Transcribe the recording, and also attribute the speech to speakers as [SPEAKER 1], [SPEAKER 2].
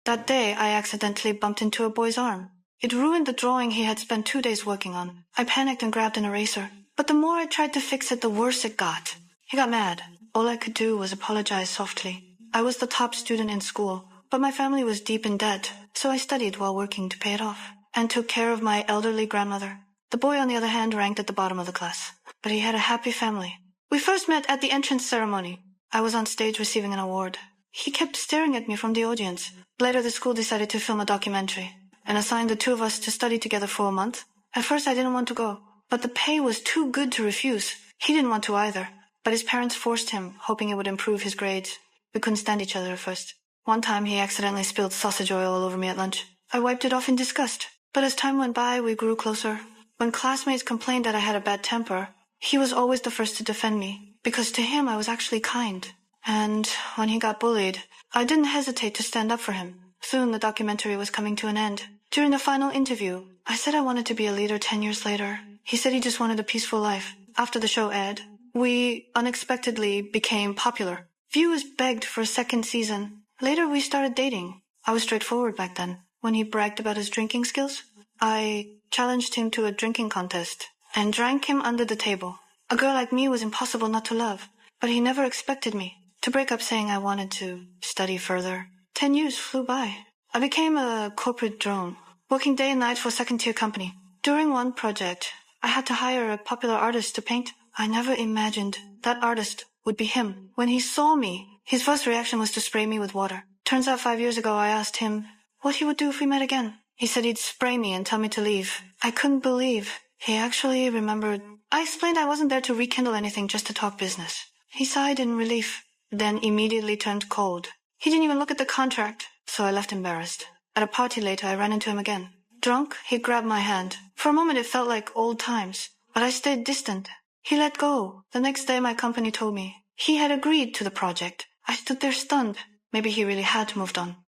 [SPEAKER 1] That day, I accidentally bumped into a boy's arm. It ruined the drawing he had spent 2 days working on. I panicked and grabbed an eraser. But the more I tried to fix it, the worse it got. He got mad. All I could do was apologize softly. I was the top student in school, but my family was deep in debt, so I studied while working to pay it off, and took care of my elderly grandmother. The boy, on the other hand, ranked at the bottom of the class, but he had a happy family. We first met at the entrance ceremony. I was on stage receiving an award. He kept staring at me from the audience. Later, the school decided to film a documentary and assigned the two of us to study together for a month. At first, I didn't want to go, but the pay was too good to refuse. He didn't want to either, but his parents forced him, hoping it would improve his grades. We couldn't stand each other at first. One time, he accidentally spilled sausage oil all over me at lunch. I wiped it off in disgust, but as time went by, we grew closer. When classmates complained that I had a bad temper, he was always the first to defend me, because to him I was actually kind. And when he got bullied, I didn't hesitate to stand up for him. Soon the documentary was coming to an end. During the final interview, I said I wanted to be a leader 10 years later. He said he just wanted a peaceful life. After the show aired, we unexpectedly became popular. Viewers begged for a second season. Later we started dating. I was straightforward back then. When he bragged about his drinking skills, I challenged him to a drinking contest and drank him under the table. A girl like me was impossible not to love, but he never expected me to break up saying I wanted to study further. 10 years flew by. I became a corporate drone, working day and night for a second-tier company. During one project, I had to hire a popular artist to paint. I never imagined that artist would be him. When he saw me, his first reaction was to spray me with water. Turns out 5 years ago I asked him what he would do if we met again. He said he'd spray me and tell me to leave. I couldn't believe he actually remembered. I explained I wasn't there to rekindle anything, just to talk business. He sighed in relief, then immediately turned cold. He didn't even look at the contract, so I left embarrassed. At a party later, I ran into him again. Drunk, he grabbed my hand. For a moment, it felt like old times, but I stayed distant. He let go. The next day, my company told me he had agreed to the project. I stood there stunned. Maybe he really had moved on.